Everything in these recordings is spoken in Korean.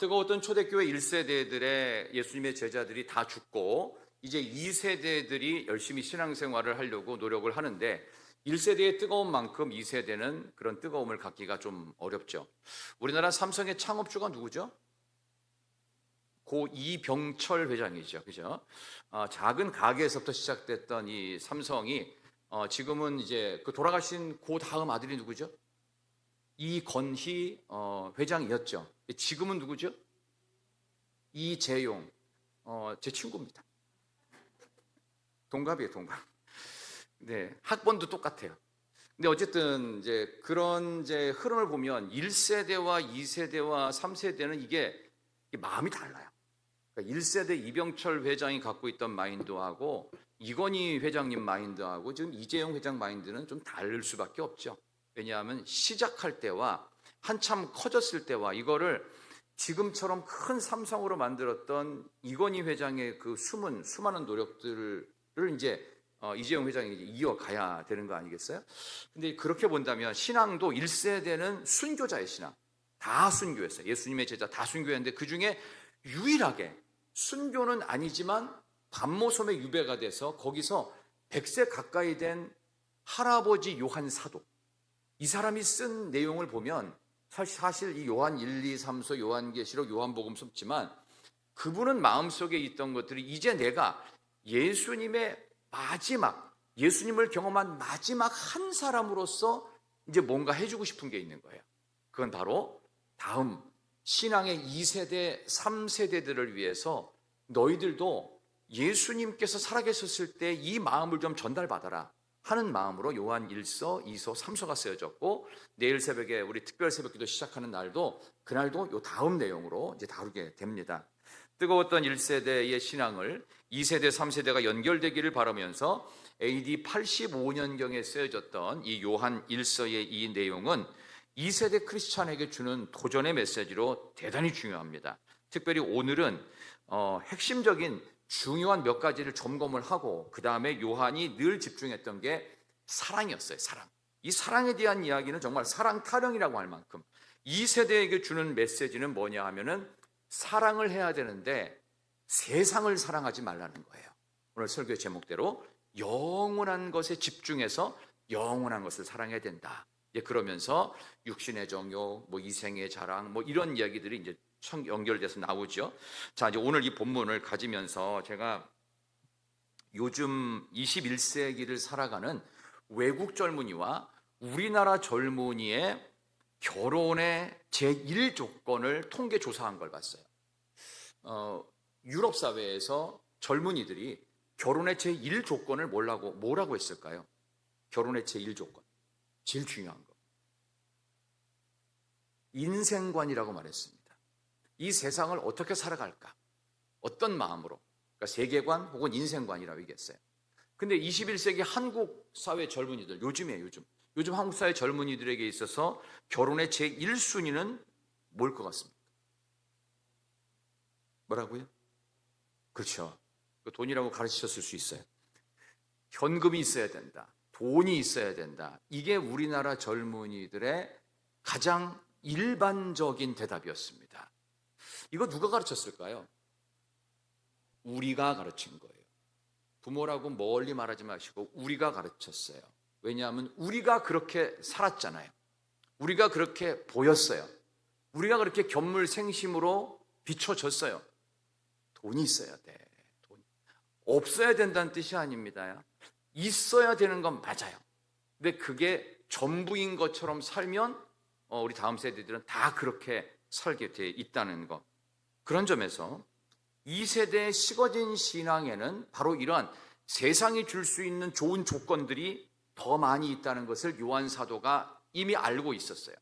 뜨거웠던 초대교회 1세대들의 예수님의 제자들이 다 죽고 이제 2세대들이 열심히 신앙생활을 하려고 노력을 하는데 1세대의 뜨거운 만큼 2세대는 그런 뜨거움을 갖기가 좀 어렵죠. 우리나라 삼성의 창업주가 누구죠? 고 이병철 회장이죠. 그죠? 작은 가게에서부터 시작됐던 이 삼성이 지금은 이제 그 돌아가신 고 다음 아들이 누구죠? 이건희 회장이었죠. 지금은 누구죠? 이재용, 제 친구입니다. 동갑이에요, 동갑. 네, 학번도 똑같아요. 근데 어쨌든 이제 그런 이제 흐름을 보면 1세대와 2세대와 3세대는 이게 마음이 달라요. 그러니까 1세대 이병철 회장이 갖고 있던 마인드하고 이건희 회장님 마인드하고 지금 이재용 회장 마인드는 좀 다를 수밖에 없죠. 왜냐하면 시작할 때와 한참 커졌을 때와 이거를 지금처럼 큰 삼성으로 만들었던 이건희 회장의 그 수많은 노력들을 이제 이재용 회장이 이어가야 되는 거 아니겠어요? 근데 그렇게 본다면 신앙도 1세대는 순교자의 신앙, 다 순교했어요. 예수님의 제자 다 순교했는데 그 중에 유일하게 순교는 아니지만 반모섬에 유배가 돼서 거기서 100세 가까이 된 할아버지 요한 사도, 이 사람이 쓴 내용을 보면 사실 이 요한 1, 2, 3서 요한계시록 요한복음 썼지만 그분은 마음속에 있던 것들이 이제 내가 예수님의 예수님을 경험한 마지막 한 사람으로서 이제 뭔가 해주고 싶은 게 있는 거예요. 그건 바로 다음 신앙의 2세대, 3세대들을 위해서 너희들도 예수님께서 살아계셨을 때 이 마음을 좀 전달받아라 하는 마음으로 요한 1서, 2서, 3서가 쓰여졌고 내일 새벽에 우리 특별 새벽기도 시작하는 날도 그날도 요 다음 내용으로 이제 다루게 됩니다. 뜨거웠던 1세대의 신앙을 2세대, 3세대가 연결되기를 바라면서 AD 85년경에 쓰여졌던 이 요한 1서의 이 내용은 2세대 크리스찬에게 주는 도전의 메시지로 대단히 중요합니다. 특별히 오늘은 핵심적인 중요한 몇 가지를 점검을 하고 그 다음에 요한이 늘 집중했던 게 사랑이었어요. 사랑. 이 사랑에 대한 이야기는 정말 사랑 타령이라고 할 만큼 2세대에게 주는 메시지는 뭐냐 하면은 사랑을 해야 되는데 세상을 사랑하지 말라는 거예요. 오늘 설교의 제목대로 영원한 것에 집중해서 영원한 것을 사랑해야 된다. 그러면서 육신의 정욕, 이생의 자랑, 이런 이야기들이 이제 연결돼서 나오죠. 자, 이제 오늘 이 본문을 가지면서 제가 요즘 21세기를 살아가는 외국 젊은이와 우리나라 젊은이의 결혼의 제1 조건을 통계 조사한 걸 봤어요. 유럽 사회에서 젊은이들이 결혼의 제1 조건을 뭐라고 했을까요? 결혼의 제1 조건. 제일 중요한 거. 인생관이라고 말했습니다. 이 세상을 어떻게 살아갈까? 어떤 마음으로? 그러니까 세계관 혹은 인생관이라고 얘기했어요. 근데 21세기 한국 사회 젊은이들, 요즘 한국 사회 젊은이들에게 있어서 결혼의 제1순위는 뭘 것 같습니까? 뭐라고요? 그렇죠. 돈이라고 가르치셨을 수 있어요. 현금이 있어야 된다. 돈이 있어야 된다. 이게 우리나라 젊은이들의 가장 일반적인 대답이었습니다. 이거 누가 가르쳤을까요? 우리가 가르친 거예요. 부모라고 멀리 말하지 마시고 우리가 가르쳤어요. 왜냐하면 우리가 그렇게 살았잖아요. 우리가 그렇게 보였어요. 우리가 그렇게 견물생심으로 비춰졌어요. 돈이 있어야 돼. 돈. 없어야 된다는 뜻이 아닙니다. 있어야 되는 건 맞아요. 근데 그게 전부인 것처럼 살면 우리 다음 세대들은 다 그렇게 살게 돼 있다는 것. 그런 점에서 2세대의 식어진 신앙에는 바로 이러한 세상이 줄 수 있는 좋은 조건들이 더 많이 있다는 것을 요한 사도가 이미 알고 있었어요.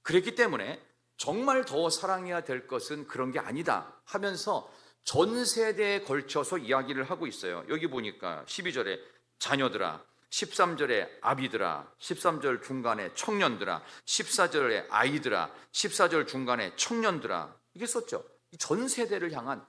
그랬기 때문에 정말 더 사랑해야 될 것은 그런 게 아니다 하면서 전 세대에 걸쳐서 이야기를 하고 있어요. 여기 보니까 12절에 자녀들아, 13절에 아비들아, 13절 중간에 청년들아, 14절에 아이들아, 14절 중간에 청년들아, 이게 썼죠. 전 세대를 향한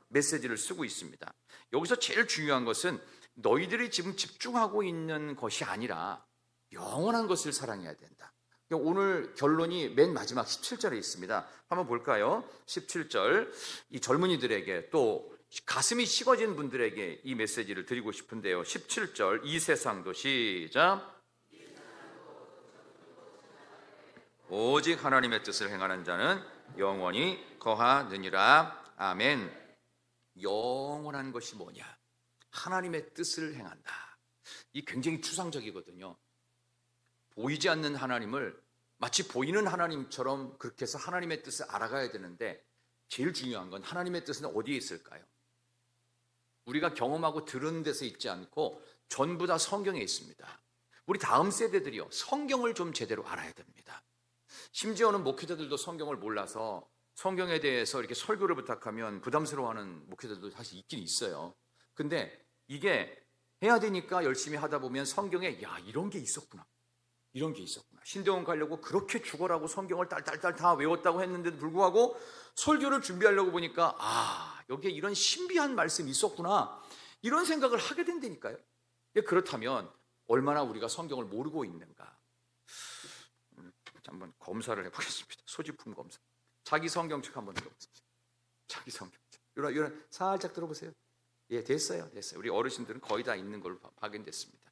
메시지를 쓰고 있습니다. 여기서 제일 중요한 것은 너희들이 지금 집중하고 있는 것이 아니라 영원한 것을 사랑해야 된다. 오늘 결론이 맨 마지막 17절에 있습니다. 한번 볼까요? 17절, 이 젊은이들에게 또 가슴이 식어진 분들에게 이 메시지를 드리고 싶은데요. 17절, 이 세상도 시작. 오직 하나님의 뜻을 행하는 자는 영원히 거하느니라. 아멘. 영원한 것이 뭐냐? 하나님의 뜻을 행한다. 이 굉장히 추상적이거든요. 보이지 않는 하나님을 마치 보이는 하나님처럼 그렇게 해서 하나님의 뜻을 알아가야 되는데, 제일 중요한 건 하나님의 뜻은 어디에 있을까요? 우리가 경험하고 들은 데서 있지 않고 전부 다 성경에 있습니다. 우리 다음 세대들이요, 성경을 좀 제대로 알아야 됩니다. 심지어는 목회자들도 성경을 몰라서 성경에 대해서 이렇게 설교를 부탁하면 부담스러워하는 목회자들도 사실 있긴 있어요. 근데 이게 해야 되니까 열심히 하다 보면 성경에 야, 이런 게 있었구나, 이런 게 있었구나. 신대원 가려고 그렇게 죽어라고 성경을 딸딸딸 다 외웠다고 했는데도 불구하고 설교를 준비하려고 보니까 여기에 이런 신비한 말씀이 있었구나, 이런 생각을 하게 된다니까요. 그렇다면 얼마나 우리가 성경을 모르고 있는가. 한번 검사를 해보겠습니다. 소지품 검사. 자기 성경책 한번 들어보세요. 자기 성경책. 이런 살짝 들어보세요. 예, 됐어요. 우리 어르신들은 거의 다 있는 걸로 확인됐습니다.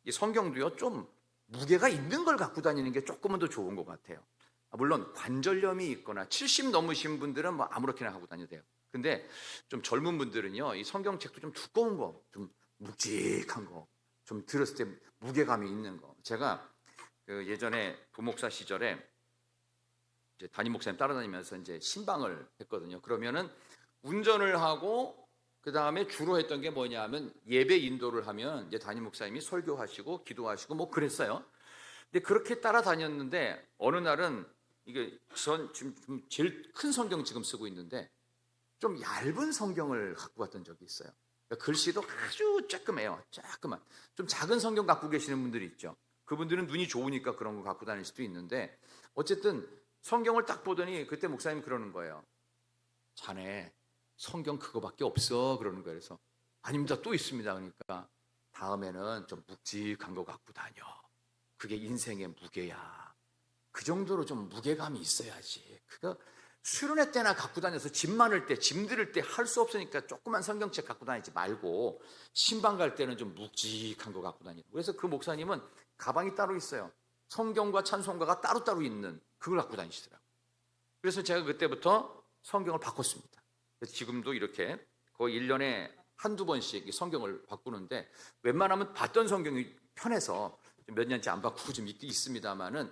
이 성경도요, 좀 무게가 있는 걸 갖고 다니는 게 조금은 더 좋은 것 같아요. 물론 관절염이 있거나 70 넘으신 분들은 뭐 아무렇게나 하고 다녀도 돼요. 근데 좀 젊은 분들은요, 이 성경책도 좀 두꺼운 거, 좀 묵직한 거, 좀 들었을 때 무게감이 있는 거. 제가 예전에 부목사 시절에 이제 담임 목사님 따라다니면서 이제 신방을 했거든요. 그러면은 운전을 하고 그 다음에 주로 했던 게 뭐냐면 예배 인도를 하면 이제 담임 목사님이 설교하시고 기도하시고 뭐 그랬어요. 근데 그렇게 따라다녔는데 어느 날은 이게 전 지금 제일 큰 성경 지금 쓰고 있는데 좀 얇은 성경을 갖고 왔던 적이 있어요. 그러니까 글씨도 아주 조그매요. 조그만. 좀 작은 성경 갖고 계시는 분들이 있죠. 그분들은 눈이 좋으니까 그런 거 갖고 다닐 수도 있는데, 어쨌든 성경을 딱 보더니 그때 목사님이 그러는 거예요. 자네 성경 그거밖에 없어, 그러는 거예요. 그래서 아닙니다, 또 있습니다. 그러니까 다음에는 좀 묵직한 거 갖고 다녀. 그게 인생의 무게야. 그 정도로 좀 무게감이 있어야지. 그거 수련회 때나 갖고 다녀서 짐 많을 때, 짐 들을 때 할 수 없으니까 조그만 성경책 갖고 다니지 말고 신방 갈 때는 좀 묵직한 거 갖고 다니고. 그래서 그 목사님은 가방이 따로 있어요. 성경과 찬송가가 따로따로 있는 그걸 갖고 다니시더라고요. 그래서 제가 그때부터 성경을 바꿨습니다. 그래서 지금도 이렇게 거의 1년에 한두 번씩 성경을 바꾸는데, 웬만하면 봤던 성경이 편해서 몇 년째 안 바꾸고 좀 있습니다만은,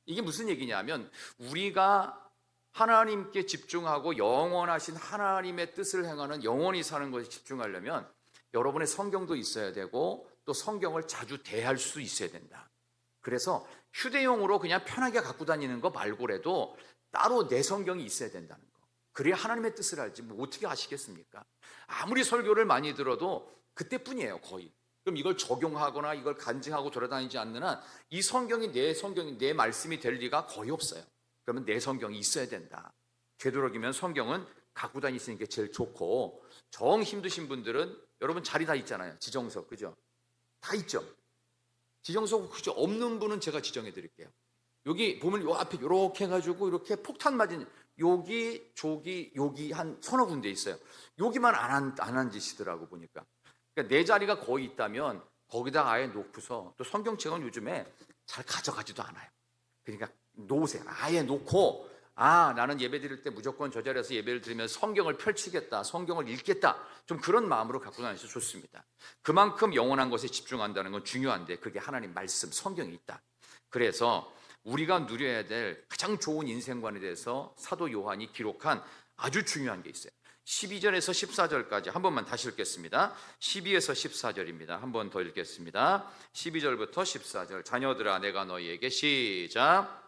이게 무슨 얘기냐면 우리가 하나님께 집중하고 영원하신 하나님의 뜻을 행하는 영원히 사는 것에 집중하려면 여러분의 성경도 있어야 되고 또 성경을 자주 대할 수 있어야 된다. 그래서 휴대용으로 그냥 편하게 갖고 다니는 거 말고라도 따로 내 성경이 있어야 된다는 거. 그래야 하나님의 뜻을 알지. 뭐 어떻게 아시겠습니까? 아무리 설교를 많이 들어도 그때뿐이에요, 거의. 그럼 이걸 적용하거나 이걸 간증하고 돌아다니지 않는 한 이 성경이 내 말씀이 될 리가 거의 없어요. 그러면 내 성경이 있어야 된다. 되도록이면 성경은 갖고 다니시는 게 제일 좋고, 정 힘드신 분들은 여러분 자리 다 있잖아요. 지정석, 그죠? 다 있죠. 지정석 그죠? 없는 분은 제가 지정해 드릴게요. 여기 보면 요 앞에 이렇게 해가지고 이렇게 폭탄 맞은 여기 저기 여기 한 서너 군데 있어요. 여기만 안 앉으시더라고 보니까. 그러니까 내 자리가 거의 있다면 거기다 아예 놓고서, 또 성경책은 요즘에 잘 가져가지도 않아요. 그러니까 놓으세요. 아예 놓고, 나는 예배 드릴 때 무조건 저 자리에서 예배를 드리면 성경을 펼치겠다, 성경을 읽겠다, 좀 그런 마음으로 갖고 다니셔도 좋습니다. 그만큼 영원한 것에 집중한다는 건 중요한데 그게 하나님 말씀, 성경이 있다. 그래서 우리가 누려야 될 가장 좋은 인생관에 대해서 사도 요한이 기록한 아주 중요한 게 있어요. 12절에서 14절까지 한 번만 다시 읽겠습니다. 12에서 14절입니다. 한 번 더 읽겠습니다. 12절부터 14절. 자녀들아, 내가 너희에게 시작.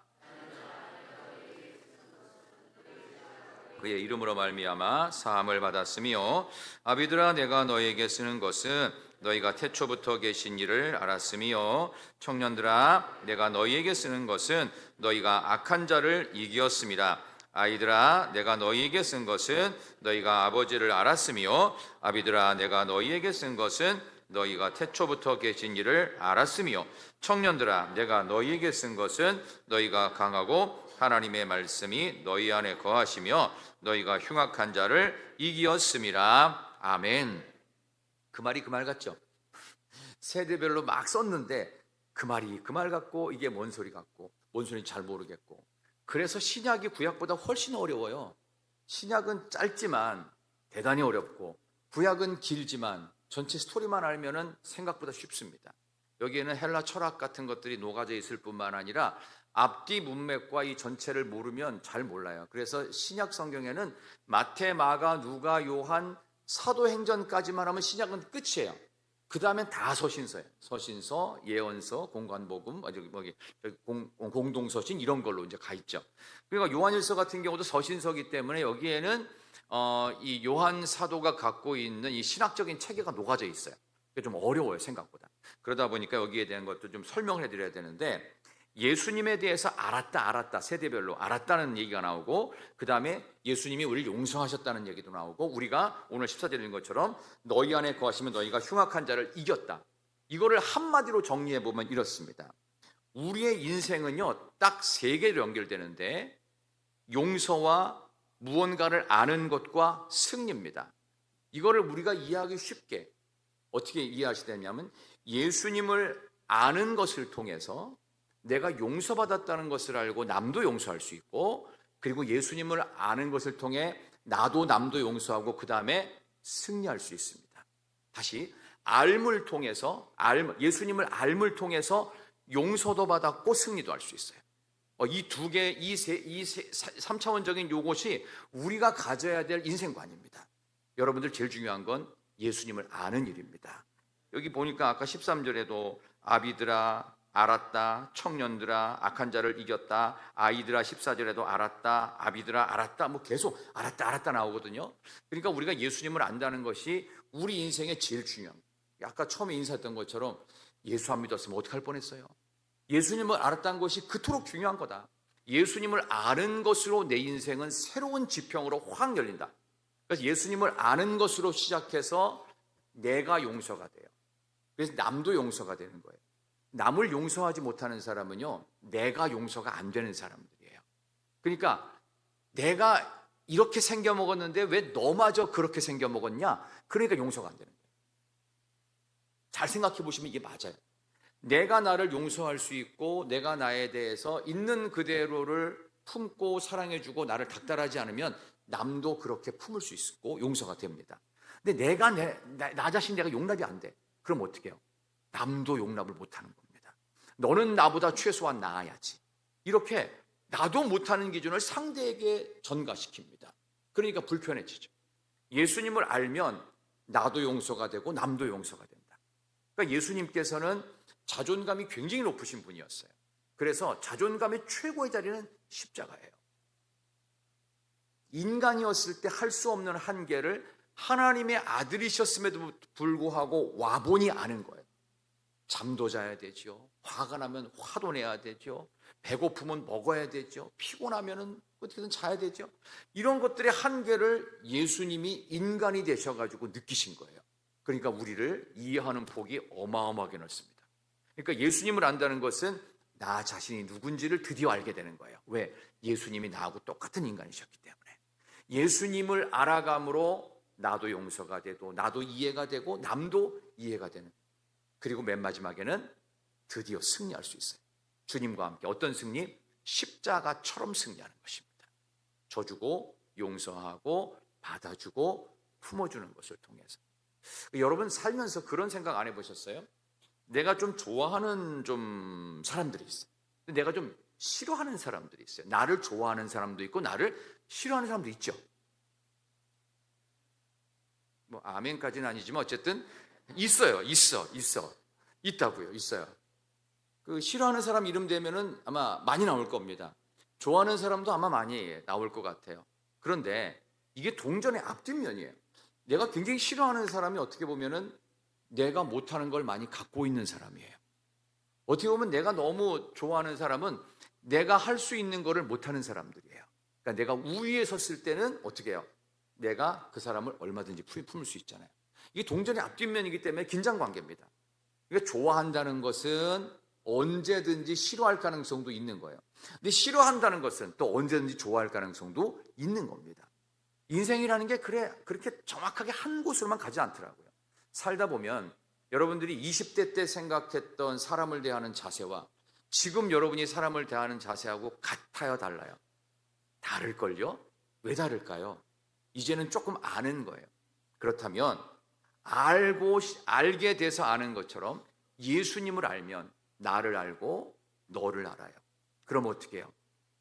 그의 이름으로 말미암아 사함을 받았으며, 아비들아, 내가 너희에게 쓰는 것은 너희가 태초부터 계신 이를 알았으며, 청년들아, 내가 너희에게 쓰는 것은 너희가 악한 자를 이기었음이라. 아이들아, 내가 너희에게 쓴 것은 너희가 아버지를 알았으며, 아비들아, 내가 너희에게 쓴 것은 너희가 태초부터 계신 일을 알았으며 청년들아 내가 너희에게 쓴 것은 너희가 강하고 하나님의 말씀이 너희 안에 거하시며 너희가 흉악한 자를 이기었음이라. 아멘. 그 말이 그 말 같죠? 세대별로 막 썼는데 그 말이 그 말 같고 이게 뭔 소리 같고 뭔 소리인지 잘 모르겠고, 그래서 신약이 구약보다 훨씬 어려워요. 신약은 짧지만 대단히 어렵고 구약은 길지만 전체 스토리만 알면은 생각보다 쉽습니다. 여기에는 헬라 철학 같은 것들이 녹아져 있을 뿐만 아니라 앞뒤 문맥과 이 전체를 모르면 잘 몰라요. 그래서 신약 성경에는 마태, 마가, 누가, 요한, 사도행전까지만 하면 신약은 끝이에요. 그 다음엔 다 서신서예요. 서신서, 예언서, 공관복음, 공동서신 이런 걸로 이제 가 있죠. 그러니까 요한일서 같은 경우도 서신서기 때문에 여기에는 이 요한 사도가 갖고 있는 이 신학적인 체계가 녹아져 있어요. 그게 좀 어려워요, 생각보다. 그러다 보니까 여기에 대한 것도 좀 설명을 해드려야 되는데, 예수님에 대해서 알았다 세대별로 알았다는 얘기가 나오고, 그 다음에 예수님이 우리를 용서하셨다는 얘기도 나오고, 우리가 오늘 14절에 있는 것처럼 너희 안에 거하시면 너희가 흉악한 자를 이겼다, 이거를 한마디로 정리해 보면 이렇습니다. 우리의 인생은요 딱 세 개로 연결되는데, 용서와 무언가를 아는 것과 승리입니다. 이거를 우리가 이해하기 쉽게 어떻게 이해하시냐면, 예수님을 아는 것을 통해서 내가 용서받았다는 것을 알고 남도 용서할 수 있고, 그리고 예수님을 아는 것을 통해 나도 남도 용서하고 그 다음에 승리할 수 있습니다. 다시 알물 통해서 예수님을 알물 통해서 용서도 받았고 승리도 할 수 있어요. 이 두 개, 이 3차원적인 요것이 우리가 가져야 될 인생관입니다. 여러분들 제일 중요한 건 예수님을 아는 일입니다. 여기 보니까 아까 13절에도 아비들아 알았다, 청년들아 악한 자를 이겼다, 아이들아 14절에도 알았다, 아비들아 알았다, 뭐 계속 알았다 나오거든요. 그러니까 우리가 예수님을 안다는 것이 우리 인생에 제일 중요합니다. 아까 처음에 인사했던 것처럼 예수 안 믿었으면 어떡할 뻔했어요. 예수님을 알았다는 것이 그토록 중요한 거다. 예수님을 아는 것으로 내 인생은 새로운 지평으로 확 열린다. 그래서 예수님을 아는 것으로 시작해서 내가 용서가 돼요. 그래서 남도 용서가 되는 거예요. 남을 용서하지 못하는 사람은요 내가 용서가 안 되는 사람들이에요. 그러니까 내가 이렇게 생겨 먹었는데 왜 너마저 그렇게 생겨 먹었냐, 그러니까 용서가 안 되는 거예요. 잘 생각해 보시면 이게 맞아요. 내가 나를 용서할 수 있고 내가 나에 대해서 있는 그대로를 품고 사랑해주고 나를 닥달하지 않으면 남도 그렇게 품을 수 있고 용서가 됩니다. 근데 내가 나 자신 내가 용납이 안 돼. 그럼 어떻게 해요? 남도 용납을 못하는 겁니다. 너는 나보다 최소한 나아야지. 이렇게 나도 못하는 기준을 상대에게 전가시킵니다. 그러니까 불편해지죠. 예수님을 알면 나도 용서가 되고 남도 용서가 된다. 그러니까 예수님께서는 자존감이 굉장히 높으신 분이었어요. 그래서 자존감의 최고의 자리는 십자가예요. 인간이었을 때 할 수 없는 한계를 하나님의 아들이셨음에도 불구하고 와보니 아는 거예요. 잠도 자야 되죠. 화가 나면 화도 내야 되죠. 배고프면 먹어야 되죠. 피곤하면 어떻게든 자야 되죠. 이런 것들의 한계를 예수님이 인간이 되셔가지고 느끼신 거예요. 그러니까 우리를 이해하는 폭이 어마어마하게 넓습니다. 그러니까 예수님을 안다는 것은 나 자신이 누군지를 드디어 알게 되는 거예요. 왜? 예수님이 나하고 똑같은 인간이셨기 때문에. 예수님을 알아감으로 나도 용서가 되고 나도 이해가 되고 남도 이해가 되는, 그리고 맨 마지막에는 드디어 승리할 수 있어요. 주님과 함께. 어떤 승리? 십자가처럼 승리하는 것입니다. 져주고 용서하고 받아주고 품어주는 것을 통해서. 여러분 살면서 그런 생각 안 해보셨어요? 내가 좀 좋아하는 좀 사람들이 있어요. 내가 좀 싫어하는 사람들이 있어요. 나를 좋아하는 사람도 있고 나를 싫어하는 사람도 있죠. 뭐 아멘까지는 아니지만 어쨌든 있어요. 있다고요. 있어요. 그 싫어하는 사람 이름 되면은 아마 많이 나올 겁니다. 좋아하는 사람도 아마 많이 나올 것 같아요. 그런데 이게 동전의 앞뒷면이에요. 내가 굉장히 싫어하는 사람이 어떻게 보면은 내가 못하는 걸 많이 갖고 있는 사람이에요. 어떻게 보면 내가 너무 좋아하는 사람은 내가 할 수 있는 거를 못하는 사람들이에요. 그러니까 내가 우위에 섰을 때는 어떻게 해요? 내가 그 사람을 얼마든지 품을 수 있잖아요. 이게 동전의 앞뒷면이기 때문에 긴장 관계입니다. 그러니까 좋아한다는 것은 언제든지 싫어할 가능성도 있는 거예요. 근데 싫어한다는 것은 또 언제든지 좋아할 가능성도 있는 겁니다. 인생이라는 게 그렇게 정확하게 한 곳으로만 가지 않더라고요. 살다 보면 여러분들이 20대 때 생각했던 사람을 대하는 자세와 지금 여러분이 사람을 대하는 자세하고 같아요, 달라요? 다를걸요? 왜 다를까요? 이제는 조금 아는 거예요. 그렇다면 알게 돼서 아는 것처럼 예수님을 알면 나를 알고 너를 알아요. 그럼 어떻게 해요?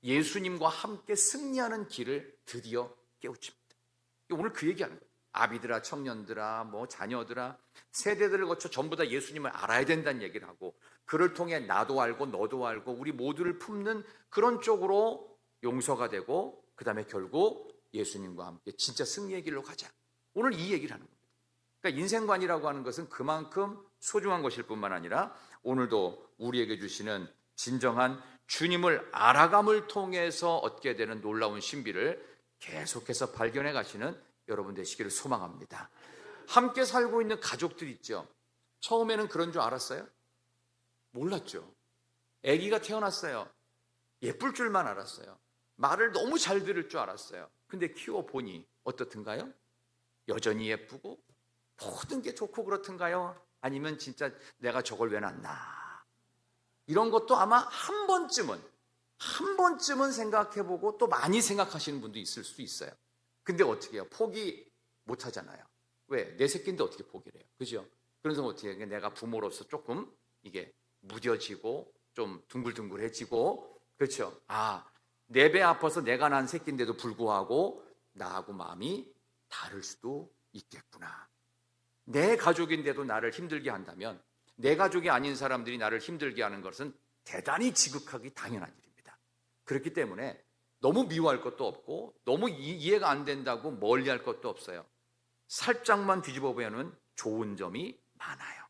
예수님과 함께 승리하는 길을 드디어 깨우칩니다. 오늘 그 얘기하는 거예요. 아비들아, 청년들아, 뭐 자녀들아, 세대들을 거쳐 전부 다 예수님을 알아야 된다는 얘기를 하고, 그를 통해 나도 알고 너도 알고 우리 모두를 품는 그런 쪽으로 용서가 되고, 그 다음에 결국 예수님과 함께 진짜 승리의 길로 가자. 오늘 이 얘기를 하는 겁니다. 그러니까 인생관이라고 하는 것은 그만큼 소중한 것일 뿐만 아니라 오늘도 우리에게 주시는 진정한 주님을 알아감을 통해서 얻게 되는 놀라운 신비를 계속해서 발견해 가시는 여러분 되시기를 소망합니다. 함께 살고 있는 가족들 있죠. 처음에는 그런 줄 알았어요? 몰랐죠. 아기가 태어났어요. 예쁠 줄만 알았어요. 말을 너무 잘 들을 줄 알았어요. 근데 키워보니 어떻든가요? 여전히 예쁘고 모든 게 좋고 그렇든가요? 아니면 진짜 내가 저걸 왜 낳나? 이런 것도 아마 한 번쯤은 생각해보고 또 많이 생각하시는 분도 있을 수 있어요. 근데 어떻게 해요? 포기 못 하잖아요. 왜? 내 새끼인데 어떻게 포기를 해요? 그죠? 그래서 어떻게 해요? 내가 부모로서 조금 이게 무뎌지고 좀 둥글둥글해지고, 그렇죠? 내 배 아파서 내가 난 새끼인데도 불구하고 나하고 마음이 다를 수도 있겠구나. 내 가족인데도 나를 힘들게 한다면 내 가족이 아닌 사람들이 나를 힘들게 하는 것은 대단히 지극하기 당연한 일입니다. 그렇기 때문에 너무 미워할 것도 없고 너무 이해가 안 된다고 멀리할 것도 없어요. 살짝만 뒤집어 보면 좋은 점이 많아요.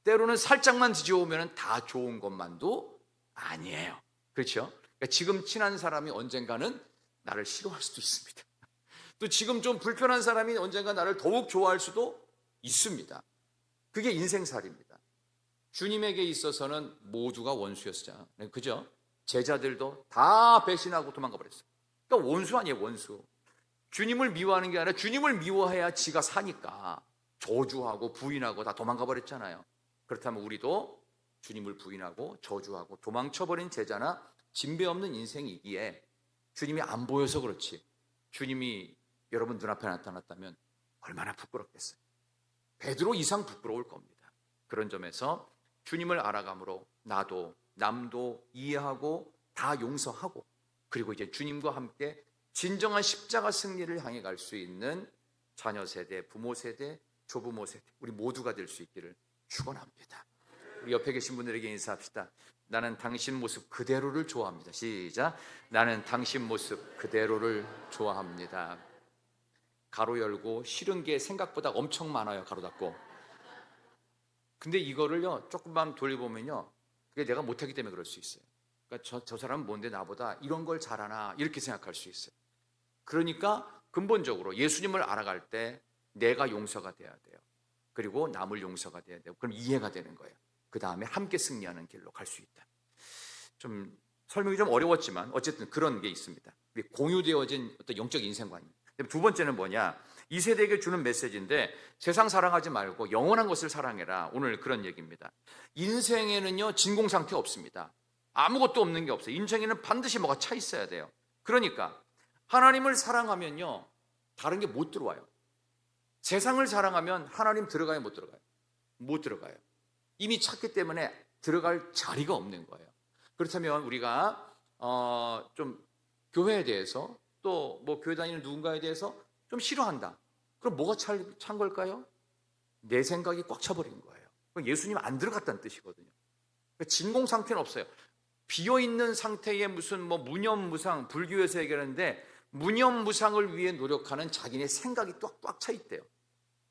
때로는 살짝만 뒤집어 보면 다 좋은 것만도 아니에요. 그렇죠? 그러니까 지금 친한 사람이 언젠가는 나를 싫어할 수도 있습니다. 또 지금 좀 불편한 사람이 언젠가 나를 더욱 좋아할 수도 있습니다. 그게 인생살이입니다. 주님에게 있어서는 모두가 원수였잖아요. 그죠? 제자들도 다 배신하고 도망가 버렸어요. 그러니까 원수 아니에요, 원수. 주님을 미워하는 게 아니라 주님을 미워해야 지가 사니까 저주하고 부인하고 다 도망가 버렸잖아요. 그렇다면 우리도 주님을 부인하고 저주하고 도망쳐버린 제자나 진배 없는 인생이기에 주님이 안 보여서 그렇지, 주님이 여러분 눈앞에 나타났다면 얼마나 부끄럽겠어요. 베드로 이상 부끄러울 겁니다. 그런 점에서 주님을 알아감으로 나도 남도 이해하고 다 용서하고, 그리고 이제 주님과 함께 진정한 십자가 승리를 향해 갈 수 있는 자녀 세대, 부모 세대, 조부모 세대, 우리 모두가 될 수 있기를 축원합니다. 우리 옆에 계신 분들에게 인사합시다. 나는 당신 모습 그대로를 좋아합니다. 시작. 나는 당신 모습 그대로를 좋아합니다. 가로 열고 싫은 게 생각보다 엄청 많아요. 가로 닫고. 근데 이거를요 조금만 돌려보면요, 그게 내가 못하기 때문에 그럴 수 있어요. 그러니까 저 사람은 뭔데 나보다 이런 걸 잘하나 이렇게 생각할 수 있어요. 그러니까 근본적으로 예수님을 알아갈 때 내가 용서가 돼야 돼요. 그리고 남을 용서가 돼야 되고, 그럼 이해가 되는 거예요. 그 다음에 함께 승리하는 길로 갈 수 있다. 좀 설명이 좀 어려웠지만 어쨌든 그런 게 있습니다. 공유되어진 어떤 영적 인생관입니다. 두 번째는 뭐냐? 이 세대에게 주는 메시지인데, 세상 사랑하지 말고 영원한 것을 사랑해라. 오늘 그런 얘기입니다. 인생에는요 진공 상태 없습니다. 아무것도 없는 게 없어요. 인생에는 반드시 뭐가 차 있어야 돼요. 그러니까 하나님을 사랑하면요 다른 게 못 들어와요. 세상을 사랑하면 하나님 들어가요, 못 들어가요? 못 들어가요. 이미 찼기 때문에 들어갈 자리가 없는 거예요. 그렇다면 우리가 좀 교회에 대해서, 또 뭐 교회 다니는 누군가에 대해서 좀 싫어한다. 그럼 뭐가 찬 걸까요? 내 생각이 꽉 차버린 거예요. 예수님 안 들어갔다는 뜻이거든요. 진공 상태는 없어요. 비어있는 상태에 무슨 뭐 무념무상, 불교에서 얘기하는데 무념무상을 위해 노력하는 자기네 생각이 꽉 차 있대요.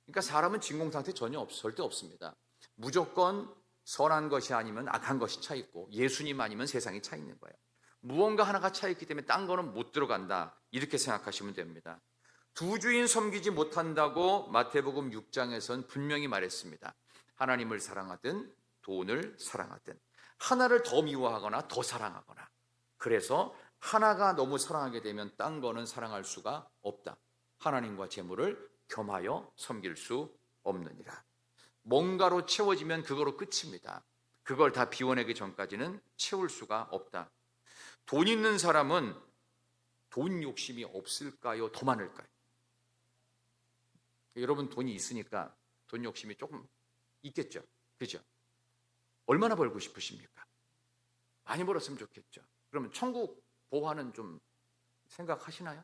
그러니까 사람은 진공 상태 전혀 절대 없습니다. 무조건 선한 것이 아니면 악한 것이 차 있고, 예수님 아니면 세상이 차 있는 거예요. 무언가 하나가 차 있기 때문에 딴 거는 못 들어간다, 이렇게 생각하시면 됩니다. 두 주인 섬기지 못한다고 마태복음 6장에선 분명히 말했습니다. 하나님을 사랑하든 돈을 사랑하든 하나를 더 미워하거나 더 사랑하거나, 그래서 하나가 너무 사랑하게 되면 딴 거는 사랑할 수가 없다. 하나님과 재물을 겸하여 섬길 수 없느니라. 뭔가로 채워지면 그거로 끝입니다. 그걸 다 비워내기 전까지는 채울 수가 없다. 돈 있는 사람은 돈 욕심이 없을까요? 더 많을까요? 여러분 돈이 있으니까 돈 욕심이 조금 있겠죠. 그죠? 얼마나 벌고 싶으십니까? 많이 벌었으면 좋겠죠. 그러면 천국 보화는 좀 생각하시나요?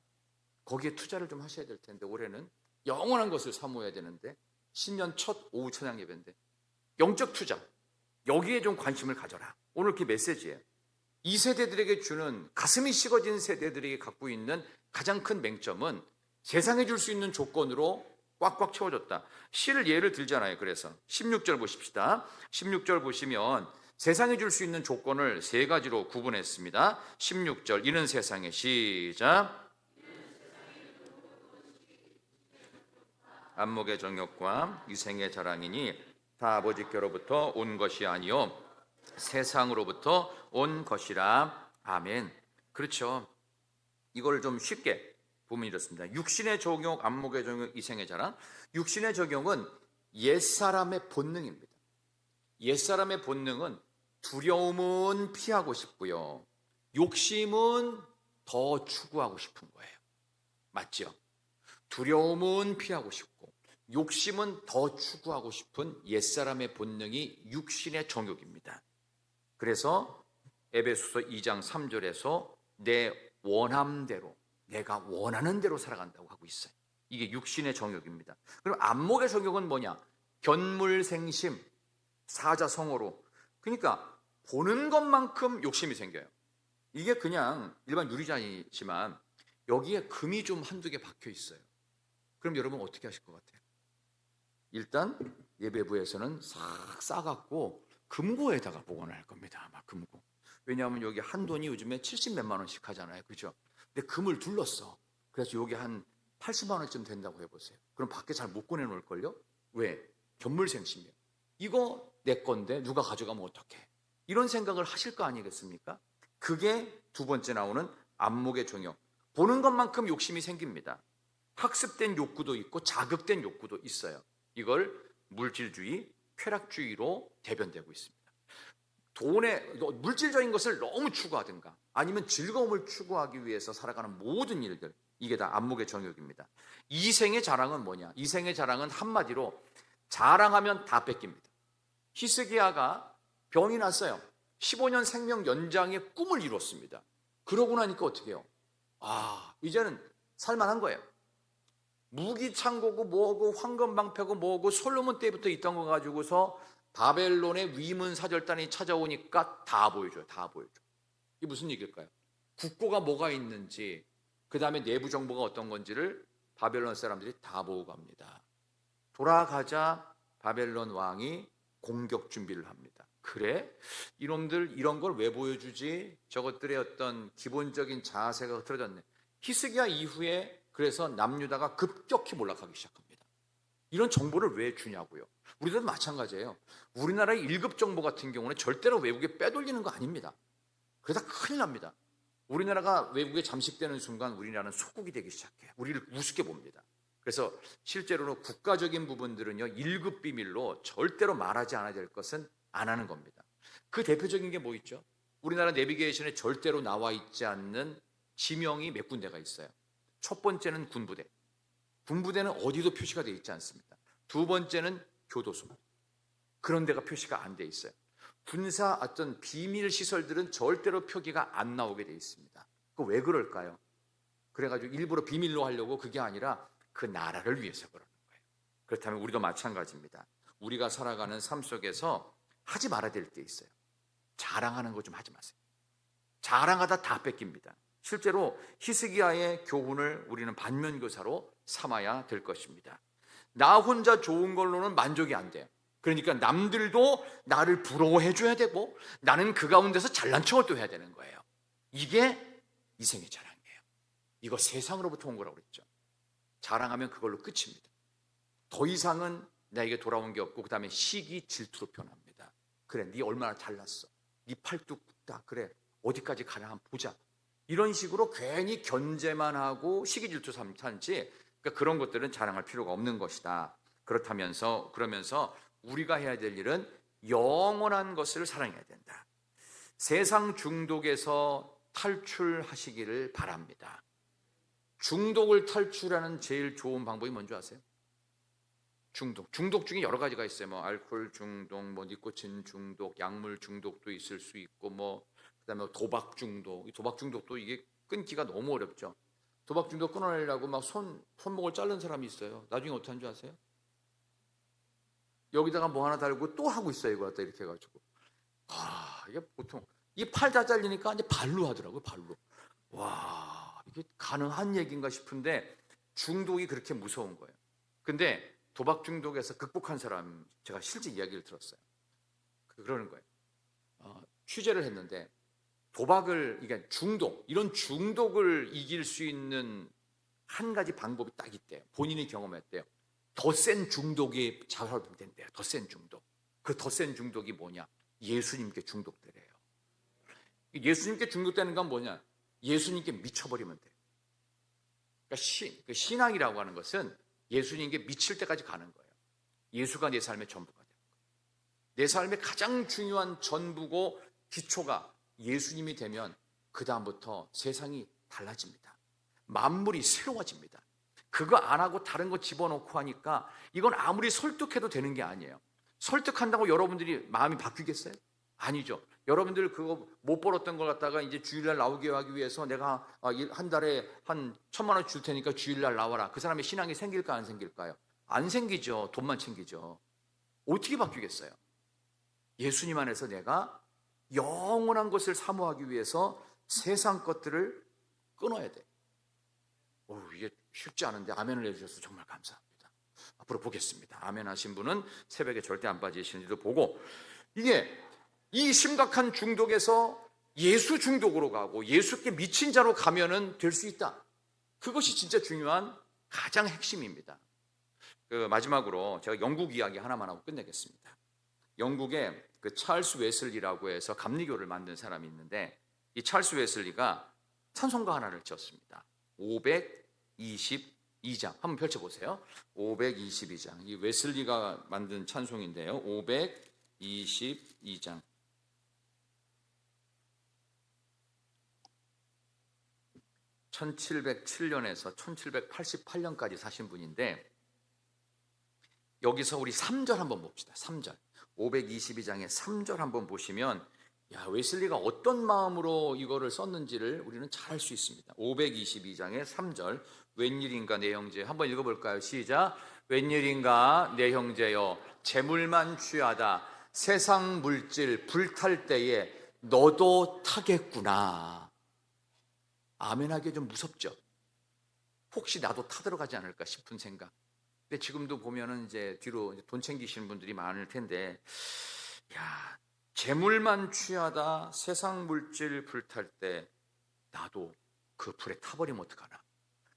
거기에 투자를 좀 하셔야 될 텐데, 올해는 영원한 것을 사모해야 되는데, 신년 첫 오후 찬양 예배인데 영적 투자, 여기에 좀 관심을 가져라. 오늘 그 메시지예요. 이 세대들에게 주는, 가슴이 식어진 세대들에게 갖고 있는 가장 큰 맹점은 세상에 줄 수 있는 조건으로 꽉꽉 채워졌다. 시를 예를 들잖아요. 그래서 16절 보십시다. 16절 보시면 세상에 줄 수 있는 조건을 세 가지로 구분했습니다. 16절, 이는 세상에, 시작. 안목의 정욕과 이생의 자랑이니 다 아버지께로부터 온 것이 아니요 세상으로부터 온 것이라. 아멘. 그렇죠. 이걸 좀 쉽게 보면 이렇습니다. 육신의 정욕, 안목의 정욕, 이생의 자랑. 육신의 정욕은 옛사람의 본능입니다. 옛사람의 본능은 두려움은 피하고 싶고요, 욕심은 더 추구하고 싶은 거예요. 맞죠? 두려움은 피하고 싶고 욕심은 더 추구하고 싶은 옛사람의 본능이 육신의 정욕입니다. 그래서 에베소서 2장 3절에서 내 원함대로, 내가 원하는 대로 살아간다고 하고 있어요. 이게 육신의 정욕입니다. 그럼 안목의 정욕은 뭐냐? 견물생심, 사자성어로, 그러니까 보는 것만큼 욕심이 생겨요. 이게 그냥 일반 유리잔이지만 여기에 금이 좀 한두 개 박혀 있어요. 그럼 여러분 어떻게 하실 것 같아요? 일단 예배부에서는 싹 싸갖고 금고에다가 보관할 겁니다. 아마 금고. 왜냐하면 여기 한 돈이 요즘에 70 몇만 원씩 하잖아요. 그죠? 근데 금을 둘렀어. 그래서 여기 한 80만 원쯤 된다고 해보세요. 그럼 밖에 잘 못 꺼내놓을걸요? 왜? 견물생심이에요. 이거 내 건데 누가 가져가면 어떡해? 이런 생각을 하실 거 아니겠습니까? 그게 두 번째 나오는 안목의 정욕. 보는 것만큼 욕심이 생깁니다. 학습된 욕구도 있고 자극된 욕구도 있어요. 이걸 물질주의, 쾌락주의로 대변되고 있습니다. 물질적인 것을 너무 추구하든가 아니면 즐거움을 추구하기 위해서 살아가는 모든 일들, 이게 다 안목의 정욕입니다. 이생의 자랑은 뭐냐? 이생의 자랑은 한마디로 자랑하면 다 뺏깁니다. 히스기야가 병이 났어요. 15년 생명 연장의 꿈을 이뤘습니다. 그러고 나니까 어떻게 해요? 이제는 살만한 거예요. 무기 창고고 뭐고 황금방패고 뭐고 솔로몬 때부터 있던 거 가지고서 바벨론의 위문 사절단이 찾아오니까 다 보여줘요. 다 보여줘. 이게 무슨 얘기일까요? 국고가 뭐가 있는지, 그 다음에 내부 정보가 어떤 건지를 바벨론 사람들이 다 보고 갑니다. 돌아가자 바벨론 왕이 공격 준비를 합니다. 그래? 이놈들 이런 걸 왜 보여주지? 저것들의 어떤 기본적인 자세가 흐트러졌네. 히스기야 이후에 그래서 남유다가 급격히 몰락하기 시작합니다. 이런 정보를 왜 주냐고요? 우리들도 마찬가지예요. 우리나라의 1급 정보 같은 경우는 절대로 외국에 빼돌리는 거 아닙니다. 그러다 큰일 납니다. 우리나라가 외국에 잠식되는 순간 우리나라는 속국이 되기 시작해요. 우리를 우습게 봅니다. 그래서 실제로는 국가적인 부분들은요, 1급 비밀로 절대로 말하지 않아야 될 것은 안 하는 겁니다. 그 대표적인 게 뭐 있죠? 우리나라 내비게이션에 절대로 나와 있지 않는 지명이 몇 군데가 있어요. 첫 번째는 군부대. 군부대는 어디도 표시가 되어 있지 않습니다. 두 번째는 교도소. 그런 데가 표시가 안 돼 있어요. 군사 어떤 비밀 시설들은 절대로 표기가 안 나오게 돼 있습니다. 그 왜 그럴까요? 그래가지고 일부러 비밀로 하려고, 그게 아니라 그 나라를 위해서 그러는 거예요. 그렇다면 우리도 마찬가지입니다. 우리가 살아가는 삶 속에서 하지 말아야 될 게 있어요. 자랑하는 거 좀 하지 마세요. 자랑하다 다 뺏깁니다. 실제로 히스기야의 교훈을 우리는 반면교사로 삼아야 될 것입니다. 나 혼자 좋은 걸로는 만족이 안 돼요. 그러니까 남들도 나를 부러워해 줘야 되고 나는 그 가운데서 잘난 척을 또 해야 되는 거예요. 이게 이생의 자랑이에요. 이거 세상으로부터 온 거라고 그랬죠. 자랑하면 그걸로 끝입니다. 더 이상은 나에게 돌아온 게 없고, 그 다음에 시기 질투로 변합니다. 그래, 네 얼마나 잘났어, 네 팔뚝 굽다, 그래 어디까지 가나 한번 보자, 이런 식으로 괜히 견제만 하고 시기 질투 삼지, 그러니까 그런 것들은 자랑할 필요가 없는 것이다. 그러면서 우리가 해야 될 일은 영원한 것을 사랑해야 된다. 세상 중독에서 탈출하시기를 바랍니다. 중독을 탈출하는 제일 좋은 방법이 뭔지 아세요? 중독 중에 여러 가지가 있어요. 뭐 알코올 중독, 뭐 니코틴 중독, 약물 중독도 있을 수 있고, 뭐 그다음에 도박 중독. 도박 중독도 이게 끊기가 너무 어렵죠. 도박 중독 끊어내려고 막 손목을 자른 사람이 있어요. 나중에 어떻게 하는 줄 아세요? 여기다가 뭐 하나 달고 또 하고 있어요. 이거 갖다 이렇게 해가지고. 이게 보통 이 팔 다 잘리니까 이제 발로 하더라고요. 발로. 와, 이게 가능한 얘기인가 싶은데 중독이 그렇게 무서운 거예요. 근데 도박 중독에서 극복한 사람, 제가 실제 이야기를 들었어요. 그러는 거예요. 취재를 했는데 도박을, 이게 이런 중독을 이길 수 있는 한 가지 방법이 딱 있대요. 본인이 경험했대요. 더 센 중독이 작용된대요. 더 센 중독. 그 더 센 중독이 뭐냐? 예수님께 중독되래요. 예수님께 중독되는 건 뭐냐? 예수님께 미쳐버리면 돼요. 그러니까 신앙이라고 하는 것은 예수님께 미칠 때까지 가는 거예요. 예수가 내 삶의 전부가 되는 거예요. 내 삶의 가장 중요한 전부고 기초가 예수님이 되면 그 다음부터 세상이 달라집니다. 만물이 새로워집니다. 그거 안 하고 다른 거 집어넣고 하니까 이건 아무리 설득해도 되는 게 아니에요. 설득한다고 여러분들이 마음이 바뀌겠어요? 아니죠. 여러분들 그거 못 벌었던 걸 갖다가 이제 주일날 나오게 하기 위해서 내가 한 달에 한 1,000만 원 줄 테니까 주일날 나와라. 그 사람의 신앙이 생길까 안 생길까요? 안 생기죠. 돈만 챙기죠. 어떻게 바뀌겠어요? 예수님 안에서 내가 영원한 것을 사모하기 위해서 세상 것들을 끊어야 돼. 이게 쉽지 않은데 아멘을 해주셔서 정말 감사합니다. 앞으로 보겠습니다. 아멘 하신 분은 새벽에 절대 안 빠지시는지도 보고, 이 심각한 중독에서 예수 중독으로 가고 예수께 미친 자로 가면은 될 수 있다. 그것이 진짜 중요한 가장 핵심입니다. 마지막으로 제가 영국 이야기 하나만 하고 끝내겠습니다. 영국에 그 찰스 웨슬리라고 해서 감리교를 만든 사람이 있는데, 이 찰스 웨슬리가 찬송가 하나를 지었습니다. 522장 한번 펼쳐보세요. 522장, 이 웨슬리가 만든 찬송인데요. 522장. 1707년에서 1788년까지 사신 분인데, 여기서 우리 3절 한번 봅시다. 3절. 522장의 3절 한번 보시면 웨슬리가 어떤 마음으로 이거를 썼는지를 우리는 잘 알 수 있습니다. 522장의 3절. 웬일인가 내 형제, 한번 읽어볼까요? 시작. 웬일인가 내 형제여, 재물만 취하다 세상 물질 불탈 때에 너도 타겠구나. 아멘하기 좀 무섭죠? 혹시 나도 타들어가지 않을까 싶은 생각. 근데 지금도 보면은 이제 뒤로 돈 챙기시는 분들이 많을 텐데, 재물만 취하다 세상 물질 불탈 때 나도 그 불에 타버리면 어떡하나.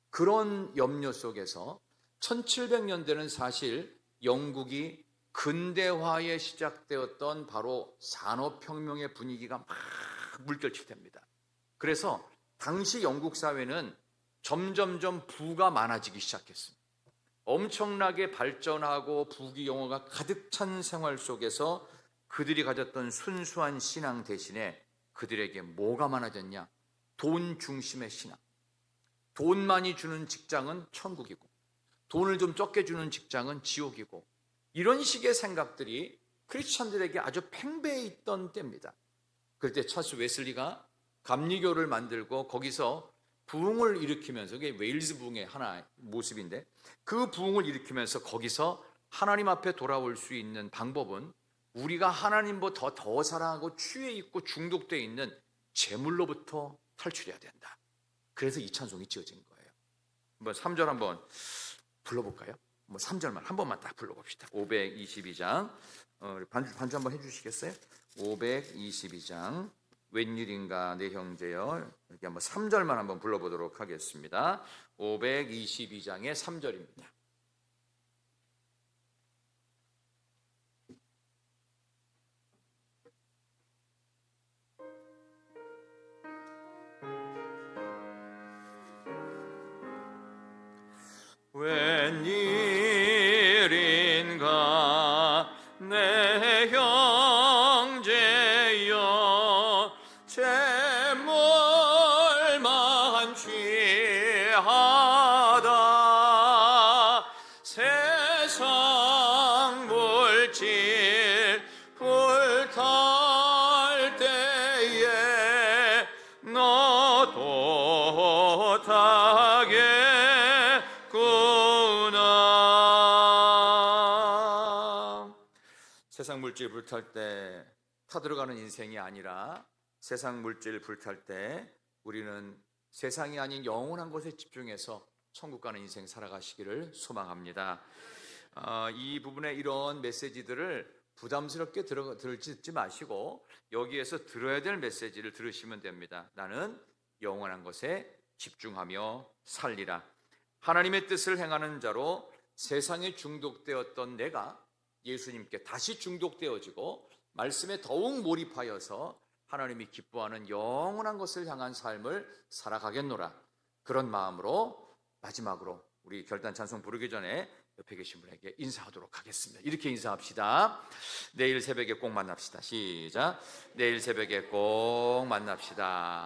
그런 염려 속에서 1700년대는 사실 영국이 근대화에 시작되었던 바로 산업혁명의 분위기가 막 물결치됩니다. 그래서 당시 영국 사회는 점점점 부가 많아지기 시작했습니다. 엄청나게 발전하고 부귀영화가 가득 찬 생활 속에서 그들이 가졌던 순수한 신앙 대신에 그들에게 뭐가 많아졌냐? 돈 중심의 신앙. 돈 많이 주는 직장은 천국이고, 돈을 좀 적게 주는 직장은 지옥이고, 이런 식의 생각들이 크리스찬들에게 아주 팽배해 있던 때입니다. 그럴 때 찰스 웨슬리가 감리교를 만들고 거기서 부흥을 일으키면서, 이게 웨일즈 부흥의 하나의 모습인데, 그 부흥을 일으키면서 거기서 하나님 앞에 돌아올 수 있는 방법은 우리가 하나님보다 더 사랑하고 취해 있고 중독되어 있는 재물로부터 탈출해야 된다. 그래서 이 찬송이 지어진 거예요. 한번 3절 한번 불러볼까요? 3절만 한 번만 딱 불러봅시다. 522장 반주 한번 해주시겠어요? 522장 웬일인가 내 형제여. 이렇게 한번 3절만 한번 불러보도록 하겠습니다. 522장의 3절입니다. 웬일인가 내 형제여 제물만 취하다 세상 물질 불탈 때에 너도 타겠구나. 세상 물질 불탈 때 타들어가는 인생이 아니라 세상 물질 불탈 때 우리는 세상이 아닌 영원한 곳에 집중해서 천국 가는 인생 살아가시기를 소망합니다. 이 부분에 이런 메시지들을 부담스럽게 듣지 마시고 여기에서 들어야 될 메시지를 들으시면 됩니다. 나는 영원한 것에 집중하며 살리라. 하나님의 뜻을 행하는 자로 세상에 중독되었던 내가 예수님께 다시 중독되어지고 말씀에 더욱 몰입하여서 하나님이 기뻐하는 영원한 것을 향한 삶을 살아가겠노라. 그런 마음으로 마지막으로 우리 결단 찬송 부르기 전에 옆에 계신 분에게 인사하도록 하겠습니다. 이렇게 인사합시다. 내일 새벽에 꼭 만납시다. 시작. 내일 새벽에 꼭 만납시다.